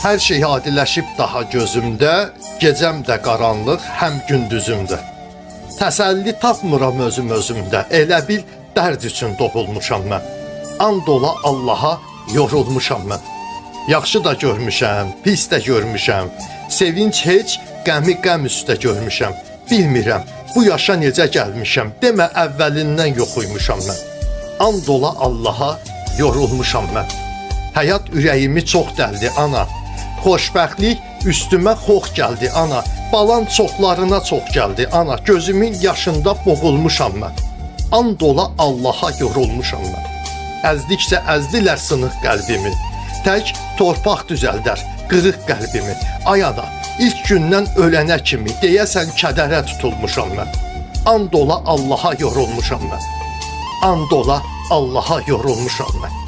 Hər şey adiləşib daha gözümdə, gecəm də qaranlıq, həm gündüzümdə. Təsəlli tapmıram özümdə, elə bil dərd üçün doğulmuşam mən. And ola Allaha yorulmuşam mən. Yaxşı da görmüşəm, pis də görmüşəm. Sevinç heç, qəmi qəm üstə görmüşəm. Bilmirəm, bu yaşa necə gəlmişəm. Demə əvvəlindən yoxuymuşam mən. And ola Allaha yorulmuşam mən. Həyat ürəyimi çox dəldi ana. Xoşbəxtlik üstümə xox gəldi ana. Balan çoxlarına çox gəldi ana. Gözümün yaşında boğulmuşam mən. And ola Allaha yorulmuşam mən. Əzdikcə əzdilər sınıq qəlbimi. Tək torpaq düzəldər qırıq qəlbimi. Ay ana, ilk gündən ölənə kimi deyəsən kədərə tutulmuşam mən. And ola Allaha yorulmuşam mən. And ola Allaha yorulmuşam mən.